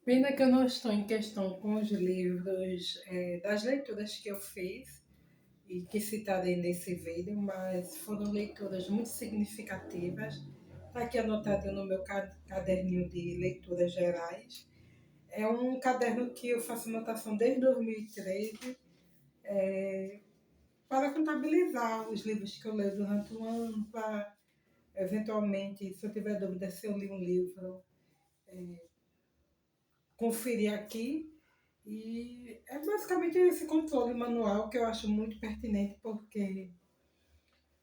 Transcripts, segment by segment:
Pena que eu não estou em questão com os livros das leituras que eu fiz e que citarei nesse vídeo, mas foram leituras muito significativas. Está aqui anotado no meu caderninho de leituras gerais. É um caderno que eu faço anotação desde 2013 para contabilizar os livros que eu leio durante o ano, para eventualmente, se eu tiver dúvida se eu li um livro, conferir aqui. E é basicamente esse controle manual que eu acho muito pertinente, porque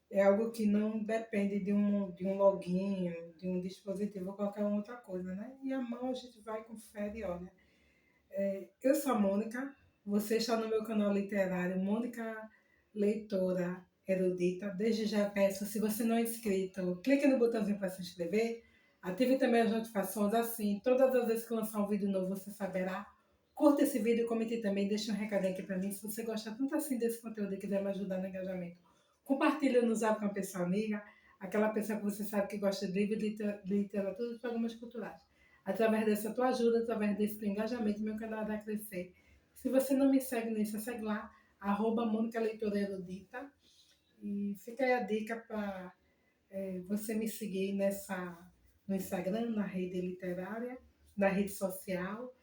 é algo que não depende de um login, de um dispositivo ou qualquer outra coisa, né? E a mão a gente vai, confere e olha. Eu sou a Mônica, você está no meu canal literário, Mônica Leitora Erudita. Desde já peço, se você não é inscrito, clique no botãozinho para se inscrever, ative também as notificações, assim, todas as vezes que lançar um vídeo novo você saberá. Curta esse vídeo, comente também, deixe um recadinho aqui para mim, se você gosta tanto assim desse conteúdo e quiser me ajudar no engajamento. Compartilhe no zap com uma pessoa amiga, aquela pessoa que você sabe que gosta de livro, de literatura e de programas culturais. Através dessa tua ajuda, através desse teu engajamento, meu canal vai crescer. Se você não me segue nisso, segue lá, arroba Mônica Leitora Erudita. E fica aí a dica para você me seguir no Instagram, na rede literária, na rede social.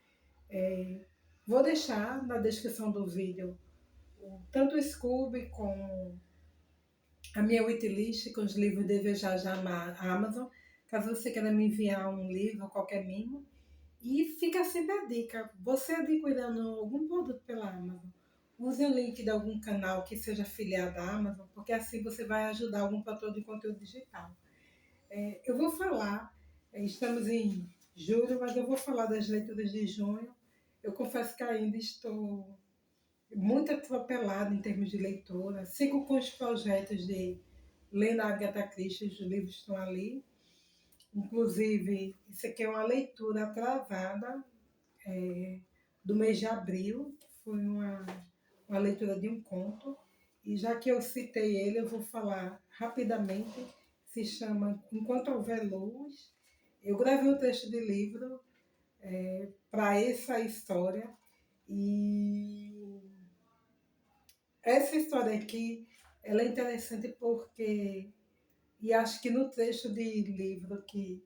Vou deixar na descrição do vídeo tanto o Scooby como a minha wishlist com os livros Desejar Já a Amazon, caso você queira me enviar um livro ou qualquer mimo. E fica sempre a dica, você adquirindo algum produto pela Amazon, use o link de algum canal que seja afiliado à Amazon, porque assim você vai ajudar algum produtor de conteúdo digital. Eu vou falar, estamos em julho, mas eu vou falar das leituras de junho. Eu confesso que ainda estou muito atropelada em termos de leitura. Sigo com os projetos de ler na Agatha Christie, os livros estão ali. Inclusive, isso aqui é uma leitura atrasada do mês de abril, que foi uma leitura de um conto. E já que eu citei ele, eu vou falar rapidamente. Se chama Enquanto Houver Luz. Eu gravei um texto de livro para essa história. E essa história aqui, ela é interessante porque, e acho que no trecho de livro que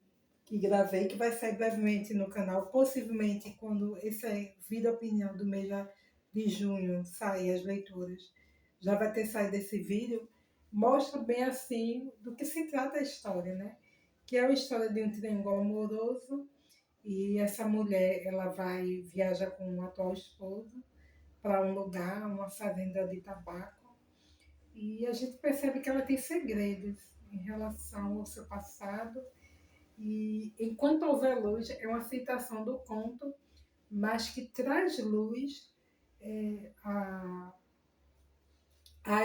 gravei, que vai sair brevemente no canal, possivelmente quando esse vídeo opinião do mês de junho sair as leituras, já vai ter saído esse vídeo, mostra bem assim do que se trata a história, né? Que é uma história de um triângulo amoroso e essa mulher, ela vai viajar com o atual esposo para um lugar, uma fazenda de tabaco, e a gente percebe que ela tem segredos em relação ao seu passado. E Enquanto Houver Luz é uma citação do conto, mas que traz luz a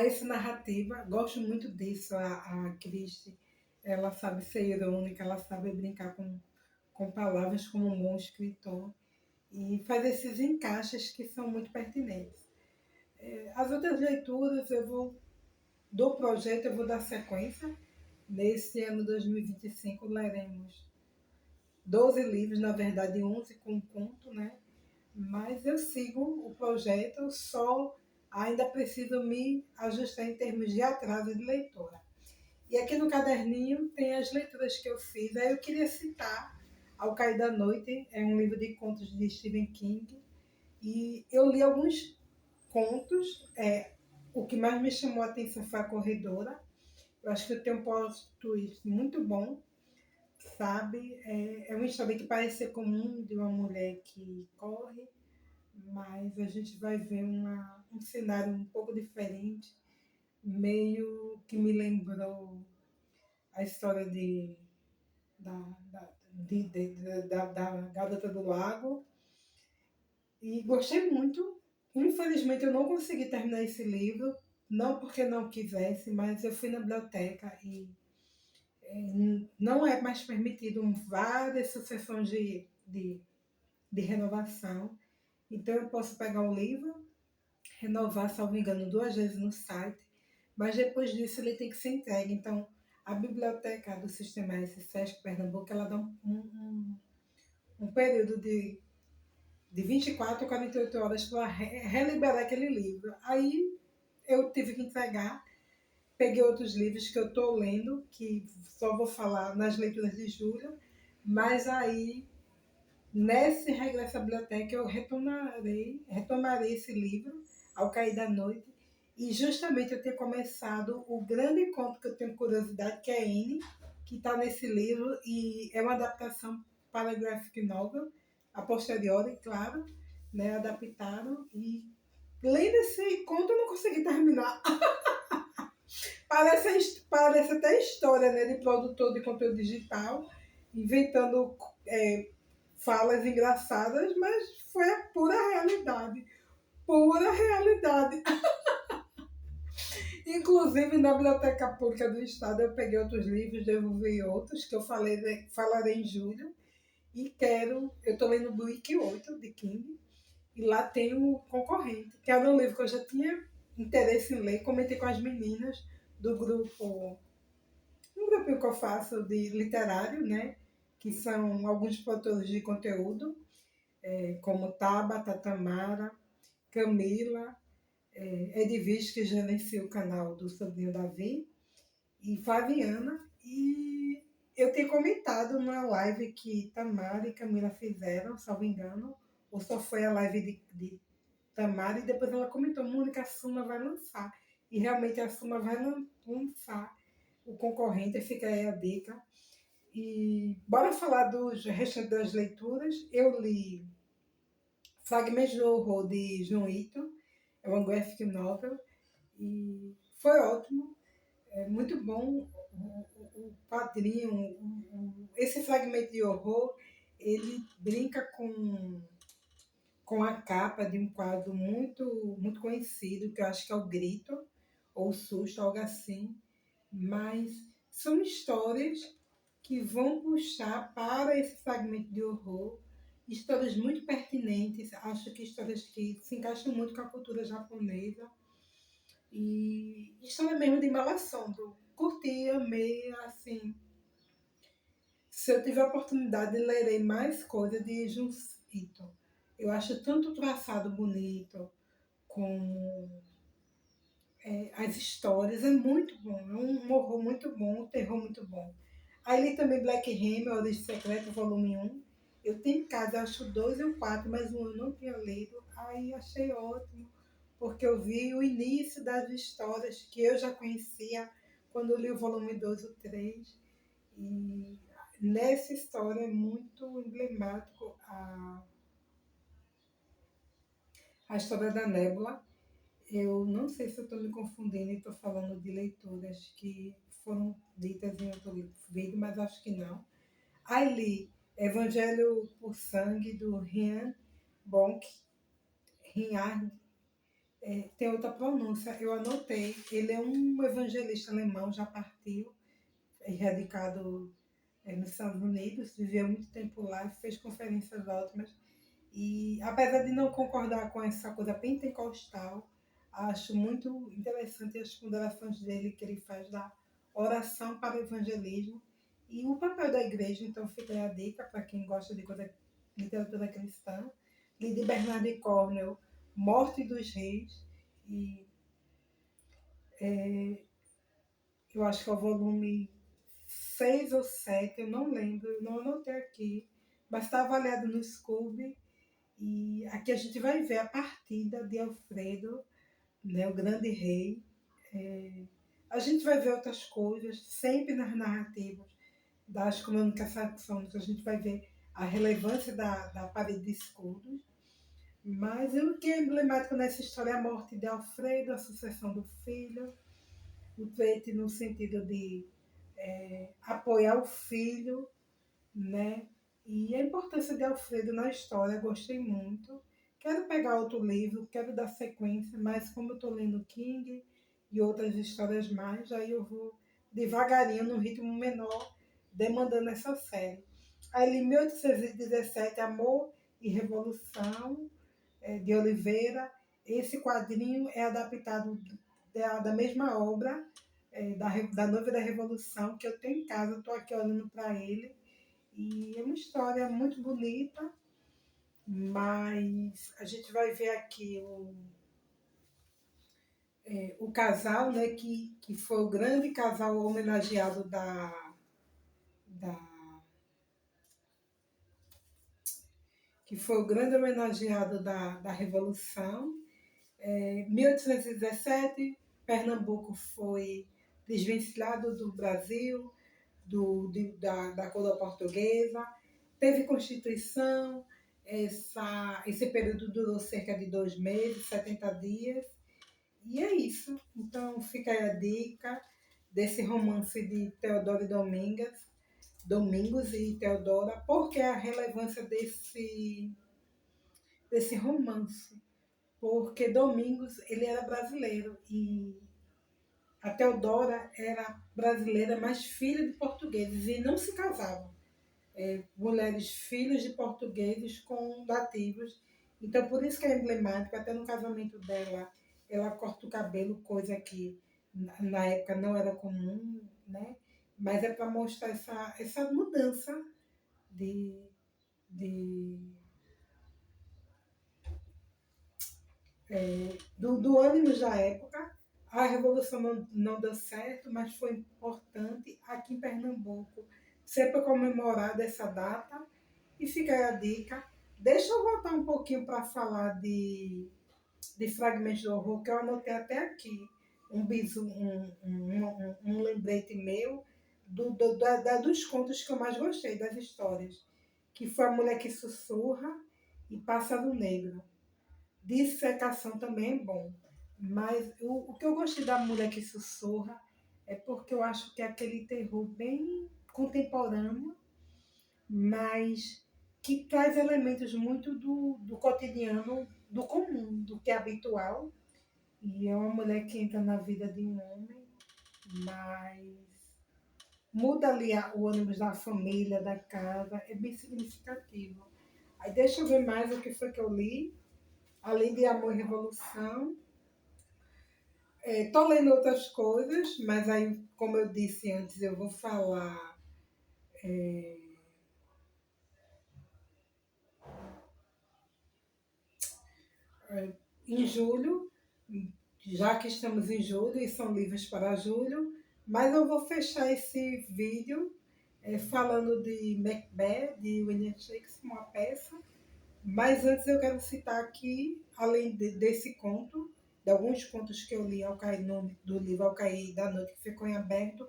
essa narrativa. Gosto muito disso. A Christie, ela sabe ser irônica, ela sabe brincar com palavras como um bom escritor e faz esses encaixes que são muito pertinentes. As outras leituras do projeto eu vou dar sequência. Nesse ano 2025 leremos 12 livros, na verdade 11 com um conto, né? Mas eu sigo o projeto, só ainda preciso me ajustar em termos de atraso de leitura. E aqui no caderninho tem as leituras que eu fiz. Aí eu queria citar Ao Cair da Noite, é um livro de contos de Stephen King. E eu li alguns contos. O que mais me chamou a atenção foi A Corredora. Eu acho que tem um plot twist muito bom, sabe? É uma história que parece ser comum de uma mulher que corre, mas a gente vai ver um cenário um pouco diferente, meio que me lembrou a história da, da Garota do Lago. E gostei muito. Infelizmente eu não consegui terminar esse livro, não porque não quisesse, mas eu fui na biblioteca e não é mais permitido várias sucessões de renovação. Então eu posso pegar o livro, renovar, salvo engano, 2 vezes no site, mas depois disso ele tem que ser entregue. Então a biblioteca do Sistema S Sesc Pernambuco, ela dá um período de 24 a 48 horas para reliberar aquele livro. Aí eu tive que entregar, peguei outros livros que eu estou lendo, que só vou falar nas leituras de julho, mas aí, nesse regresso à biblioteca, eu retomarei esse livro ao cair da noite, e justamente eu tenho começado o grande conto que eu tenho curiosidade, que é N, que está nesse livro, e é uma adaptação para graphic novel, a posteriori, claro, né, adaptaram, e lendo esse conto eu não consegui terminar. Parece até história, né, de produtor de conteúdo digital, inventando falas engraçadas, mas foi a pura realidade. Pura realidade. Inclusive, na Biblioteca Pública do Estado, eu peguei outros livros, devolvi outros, que eu falarei em julho. E quero. Eu estou lendo o Buick 8, de King, e lá tem o concorrente, que era um livro que eu já tinha interesse em ler, comentei com as meninas do grupo, um grupinho que eu faço de literário, né? Que são alguns produtores de conteúdo, como Tabata, Tamara, Camila, Edviges, que gerencia o canal do Sobrinho Davi, e Flaviana. E eu tenho comentado na live que Tamara e Camila fizeram, salvo engano, ou só foi a live de Tamara, e depois ela comentou, Mônica, a Suma vai lançar. E realmente a Suma vai lançar o concorrente, fica aí a dica. E bora falar dos restantes das leituras. Eu li Fragmentos do Horror, de João Ito, é uma graphic novel, e foi ótimo, é muito bom o quadrinho, esse fragmento de horror, ele brinca com a capa de um quadro muito conhecido, que eu acho que é o Grito, ou o Susto, algo assim, mas são histórias que vão puxar para esse fragmento de horror histórias muito pertinentes, acho que histórias que se encaixam muito com a cultura japonesa, e história mesmo de mal assombro. Curti, amei, assim. Se eu tiver a oportunidade, lerei mais coisas de Junji Ito. Eu acho tanto o traçado bonito, com as histórias, é muito bom. É um horror muito bom, um terror muito bom. Aí li também Black Hammer, A Origem Secreta, volume 1. Eu tenho em casa, acho 2 ou 4, mas um eu não tinha lido. Aí achei ótimo, porque eu vi o início das histórias que eu já conhecia quando eu li o volume 2 ou 3. E nessa história é muito emblemático a história da Nébula. Eu não sei se eu estou me confundindo e estou falando de leituras que foram ditas em outro vídeo, mas acho que não. Aí li Evangelho por Sangue, do Ryan Bonk. Ryan, tem outra pronúncia, eu anotei. Ele é um evangelista alemão, já partiu, radicado nos Estados Unidos, viveu muito tempo lá e fez conferências ótimas. E apesar de não concordar com essa coisa pentecostal, acho muito interessante as ponderações dele que ele faz da oração para o evangelismo e o papel da igreja. Então fica aí a dica para quem gosta de literatura cristã. Li de Bernard Cornwell, Morte dos Reis, e eu acho que é o volume 6 ou 7, eu não lembro, eu não anotei aqui, mas está avaliado no Scooby. E aqui a gente vai ver a partida de Alfredo, né, o grande rei. A gente vai ver outras coisas, sempre nas narrativas das comunicações, a gente vai ver a relevância da parede de escudos. Mas o que é emblemático nessa história é a morte de Alfredo, a sucessão do filho, o tweet no sentido de apoiar o filho, né? E a importância de Alfredo na história, gostei muito. Quero pegar outro livro, quero dar sequência, mas como eu estou lendo King e outras histórias mais, aí eu vou devagarinho, num ritmo menor, demandando essa série. Aí li 1817, Amor e Revolução, de Oliveira. Esse quadrinho é adaptado da mesma obra, da Noiva da Revolução, que eu tenho em casa, estou aqui olhando para ele. E é uma história muito bonita, Mas a gente vai ver aqui o casal, né, que foi o grande casal homenageado da que foi o grande homenageado da Revolução. Em 1817, Pernambuco foi desvencilhado do Brasil, da coroa portuguesa, teve Constituição, esse período durou cerca de 2 meses, 70 dias, e é isso. Então fica aí a dica desse romance de Teodoro e Domingos e Teodora, porque a relevância desse romance, porque Domingos ele era brasileiro e a Teodora era brasileira, mas filha de portugueses e não se casavam. Mulheres filhas de portugueses com nativos. Então, por isso que é emblemático, até no casamento dela, ela corta o cabelo, coisa que na época não era comum, né? Mas é para mostrar essa mudança de, de, do ânimo da época. A Revolução não deu certo, mas foi importante aqui em Pernambuco, sempre comemorada essa data. E fica aí a dica. Deixa eu voltar um pouquinho para falar de fragmentos do horror, que eu anotei até aqui. Um bisu, um lembrete meu dos contos que eu mais gostei, das histórias. Que foi A Mulher que Sussurra e Pássaro Negro. Dissecação também é bom. Mas o que eu gostei da Mulher que Sussurra é porque eu acho que é aquele terror bem contemporâneo, mas que traz elementos muito do cotidiano, do comum, do que é habitual. E é uma mulher que entra na vida de um homem, mas muda ali o ânimo da família, da casa, é bem significativo. Aí deixa eu ver mais o que foi que eu li, além de Amor e Revolução. Tô lendo outras coisas, mas aí, como eu disse antes, eu vou falar em julho, já que estamos em julho e são livros para julho, mas eu vou fechar esse vídeo falando de Macbeth, de William Shakespeare, uma peça. Mas antes eu quero citar aqui, além desse conto, de alguns contos que eu li ao cair do livro Ao Cair da Noite que ficou em aberto,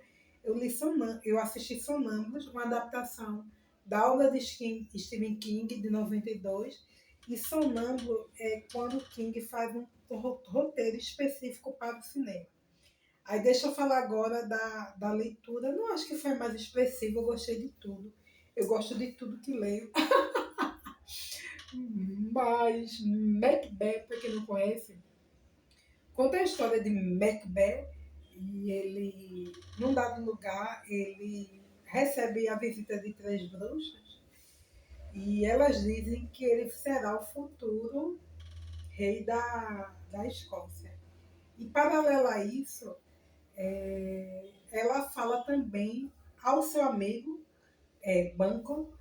eu assisti Sonâmbulos, uma adaptação da obra de Stephen King, de 92, e Sonâmbulo é quando King faz um roteiro específico para o cinema. Aí deixa eu falar agora da leitura. Não acho que foi mais expressivo, eu gostei de tudo. Eu gosto de tudo que leio. Mas Macbeth, para quem não conhece, conta a história de Macbeth e ele, num dado lugar, ele recebe a visita de 3 bruxas e elas dizem que ele será o futuro rei da Escócia. E paralelo a isso, ela fala também ao seu amigo Banquo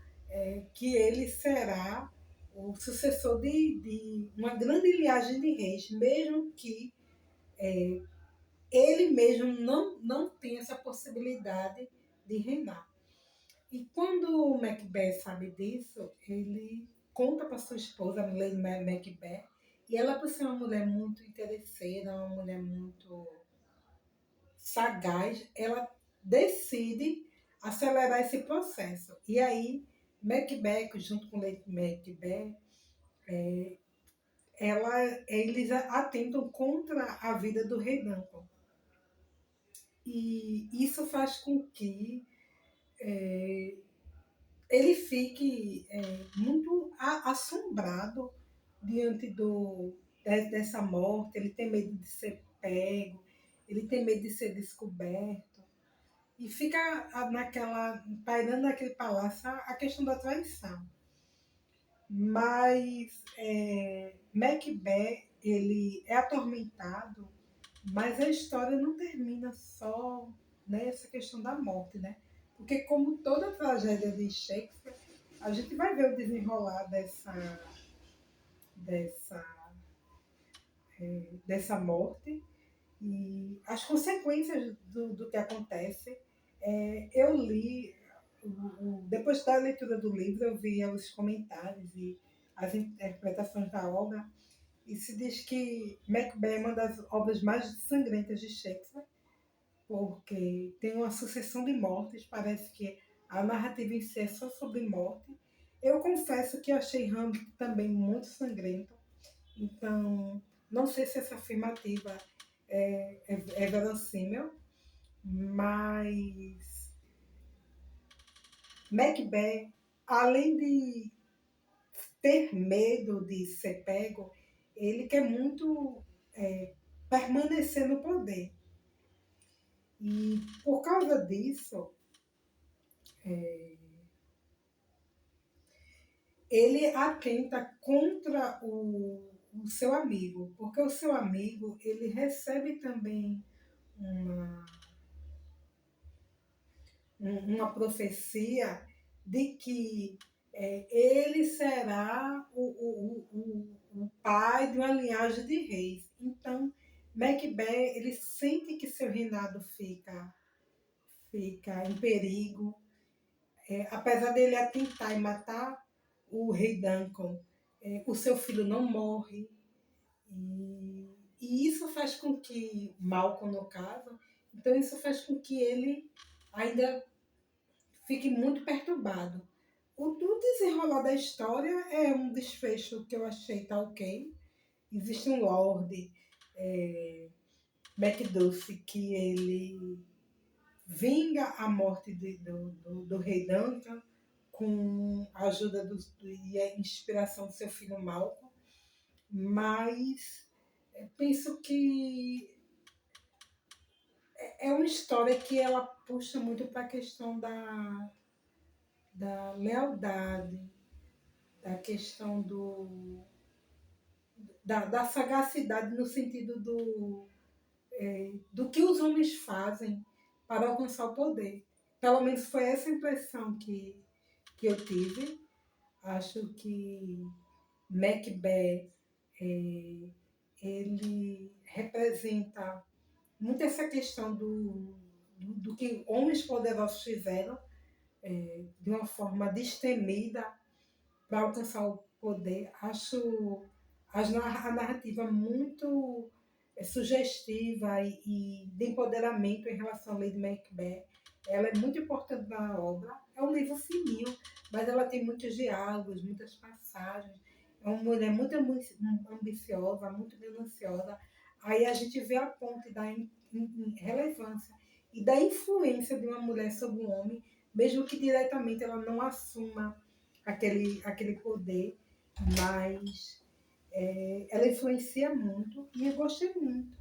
que ele será o sucessor de uma grande linhagem de reis, mesmo que ele mesmo não tenha essa possibilidade de reinar. E quando o Macbeth sabe disso, ele conta para sua esposa, a Lady Macbeth, e ela, por ser uma mulher muito interesseira, uma mulher muito sagaz, ela decide acelerar esse processo. E aí, Macbeth, junto com Lady Macbeth, eles atentam contra a vida do rei Duncan. E isso faz com que ele fique muito assombrado diante dessa morte. Ele tem medo de ser pego, ele tem medo de ser descoberto. E fica pairando naquele palácio a questão da traição. Mas Macbeth, ele é atormentado, mas a história não termina só nessa questão da morte, né? Porque como toda tragédia de Shakespeare, a gente vai ver o desenrolar dessa, dessa morte e as consequências do que acontece. Eu li, depois da leitura do livro, eu vi os comentários e as interpretações da obra, e se diz que Macbeth é uma das obras mais sangrentas de Shakespeare, porque tem uma sucessão de mortes, parece que a narrativa em si é só sobre morte. Eu confesso que achei Hamlet também muito sangrento, então não sei se essa afirmativa é verossímil, mas Macbeth, além de ter medo de ser pego, ele quer muito permanecer no poder. E por causa disso, ele atenta contra o seu amigo, porque o seu amigo ele recebe também uma, uma profecia de que ele será o pai de uma linhagem de reis. Então, Macbeth ele sente que seu reinado fica em perigo. Apesar dele atentar e matar o rei Duncan, o seu filho não morre. E isso faz com que, Malcolm no caso, então isso faz com que ele ainda fique muito perturbado. O desenrolar da história é um desfecho que eu achei tá ok. Existe um Lorde Macduff que ele vinga a morte do rei Duncan com a ajuda e a inspiração do seu filho Malcolm, mas penso que é uma história que ela puxa muito para a questão da lealdade, da questão da sagacidade no sentido do que os homens fazem para alcançar o poder. Pelo menos foi essa impressão que eu tive. Acho que Macbeth ele representa muito essa questão do que homens poderosos fizeram de uma forma destemida para alcançar o poder. Acho a narrativa muito sugestiva e de empoderamento em relação à Lady Macbeth. Ela é muito importante na obra. É um livro fininho, mas ela tem muitos diálogos, muitas passagens. É uma mulher muito ambiciosa, muito gananciosa. Aí a gente vê a ponte da relevância e da influência de uma mulher sobre um homem, mesmo que diretamente ela não assuma aquele poder, mas ela influencia muito e eu gostei muito.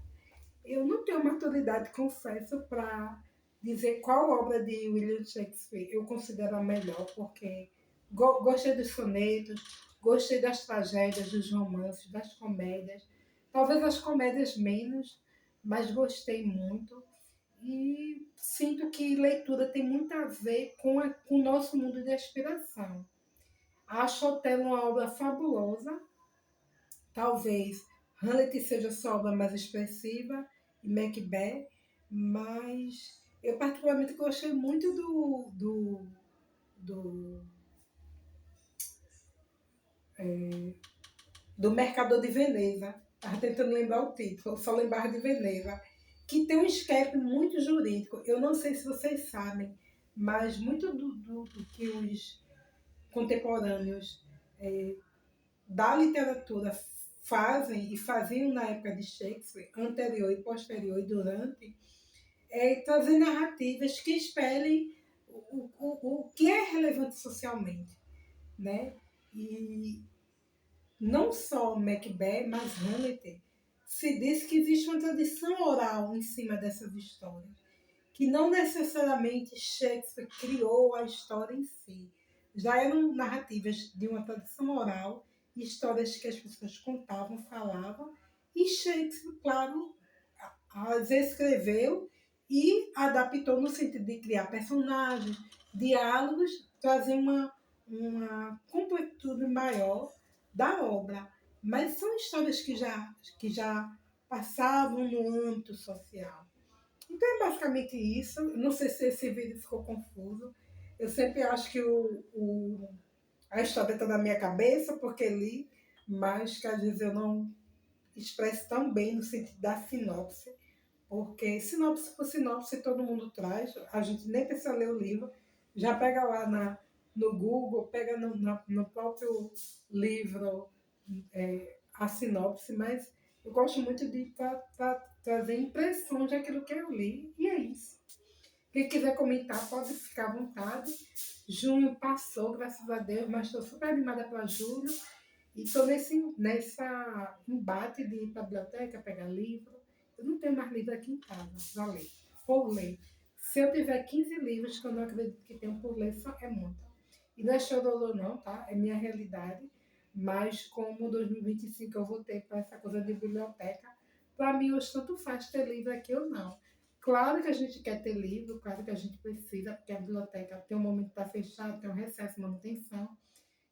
Eu não tenho maturidade, confesso, para dizer qual obra de William Shakespeare eu considero a melhor, porque gostei dos sonetos, gostei das tragédias, dos romances, das comédias. Talvez as comédias menos, mas gostei muito. E sinto que leitura tem muito a ver com o nosso mundo de aspiração. Acho Otelo uma obra fabulosa. Talvez Hamlet seja sua obra mais expressiva e Macbeth, mas eu particularmente gostei muito do, do Mercador de Veneza. Estava tentando lembrar o título, só lembrava de Veneza, que tem um escape muito jurídico. Eu não sei se vocês sabem, mas muito do que os contemporâneos da literatura fazem e faziam na época de Shakespeare, anterior e posterior e durante, trazer narrativas que espelhem o que é relevante socialmente, né? E não só Macbeth, mas Hamlet, se diz que existe uma tradição oral em cima dessas histórias, que não necessariamente Shakespeare criou a história em si. Já eram narrativas de uma tradição oral, histórias que as pessoas contavam, falavam, e Shakespeare, claro, as escreveu e adaptou no sentido de criar personagens, diálogos, trazer uma completude maior da obra. mas são histórias que já passavam no âmbito social. Então é basicamente isso. Não sei se esse vídeo ficou confuso. Eu sempre acho que a história está na minha cabeça, porque li, mas que às vezes eu não expresso tão bem no sentido da sinopse, porque sinopse por sinopse todo mundo traz, a gente nem precisa ler o livro, já pega lá no Google, pega no próprio livro a sinopse, mas eu gosto muito de trazer impressões daquilo que eu li, e é isso. Quem quiser comentar pode ficar à vontade. Junho passou, graças a Deus, mas estou super animada para julho. E estou nessa embate de ir para a biblioteca, pegar livro. Eu não tenho mais livro aqui em casa para ler, por ler. Se eu tiver 15 livros, que eu não acredito que tenho por ler, só é muito. E não é chororô não, tá? É minha realidade. Mas como 2025 eu vou ter para essa coisa de biblioteca, para mim hoje tanto faz ter livro aqui ou não. Claro que a gente quer ter livro, claro que a gente precisa, porque a biblioteca tem um momento que está fechado, tem um recesso, manutenção.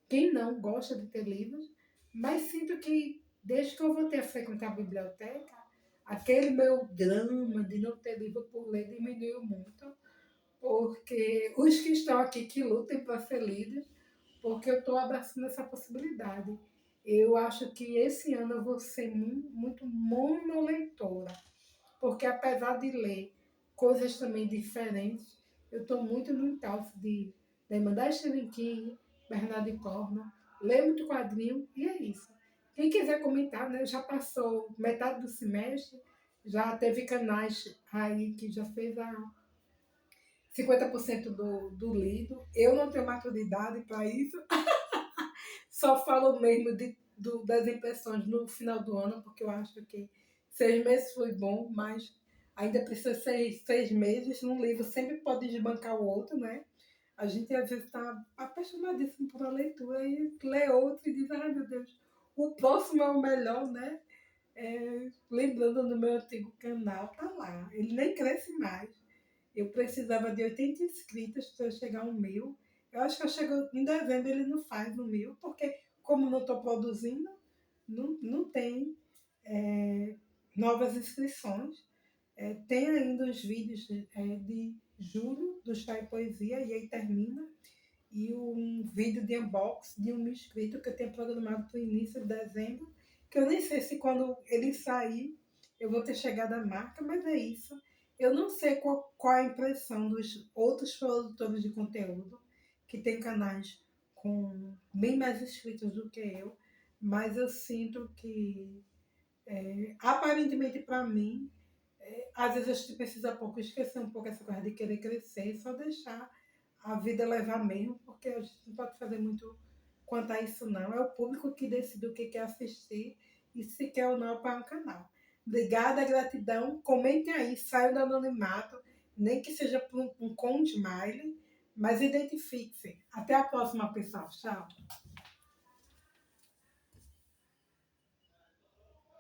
Quem não gosta de ter livros, mas sinto que desde que eu voltei a frequentar a biblioteca, aquele meu drama de não ter livro por ler diminuiu muito, porque os que estão aqui que lutem para ser lidos, porque eu estou abraçando essa possibilidade. Eu acho que esse ano eu vou ser muito monoleitora, porque apesar de ler coisas também diferentes, eu estou muito no encalço de mandar Stephen King, Bernardo Cornwell, ler muito quadrinho, e é isso. Quem quiser comentar, né? Já passou metade do semestre, já teve canais aí que já fez a 50% do lido. Eu não tenho maturidade para isso, só falo mesmo das impressões no final do ano, porque eu acho que 6 meses foi bom, mas ainda precisa ser 6 meses. Num livro sempre pode desbancar o outro, né? A gente às vezes está apaixonadíssimo por uma leitura e lê outra e diz, ai meu Deus, o próximo é o melhor, né? Lembrando do meu antigo canal, tá lá. Ele nem cresce mais. Eu precisava de 80 inscritos para chegar ao 1.000. Eu acho que eu chego em dezembro, ele não faz no 1.000, porque como não estou produzindo, não tem novas inscrições. Tem ainda os vídeos de julho do Chá e Poesia, e aí termina. E um vídeo de unboxing de um inscrito que eu tenho programado para o início de dezembro, que eu nem sei se quando ele sair eu vou ter chegado à marca, mas é isso. Eu não sei qual a impressão dos outros produtores de conteúdo, que tem canais com bem mais inscritos do que eu, mas eu sinto que, aparentemente para mim, às vezes a gente precisa pouco esquecer um pouco essa coisa de querer crescer e só deixar a vida levar mesmo, porque a gente não pode fazer muito quanto a isso não. É o público que decide o que quer assistir e se quer ou não para o canal. Obrigada, gratidão. Comentem aí, saiam do anonimato, nem que seja por um com smile, mas identifique-se. Até a próxima, pessoal. Tchau.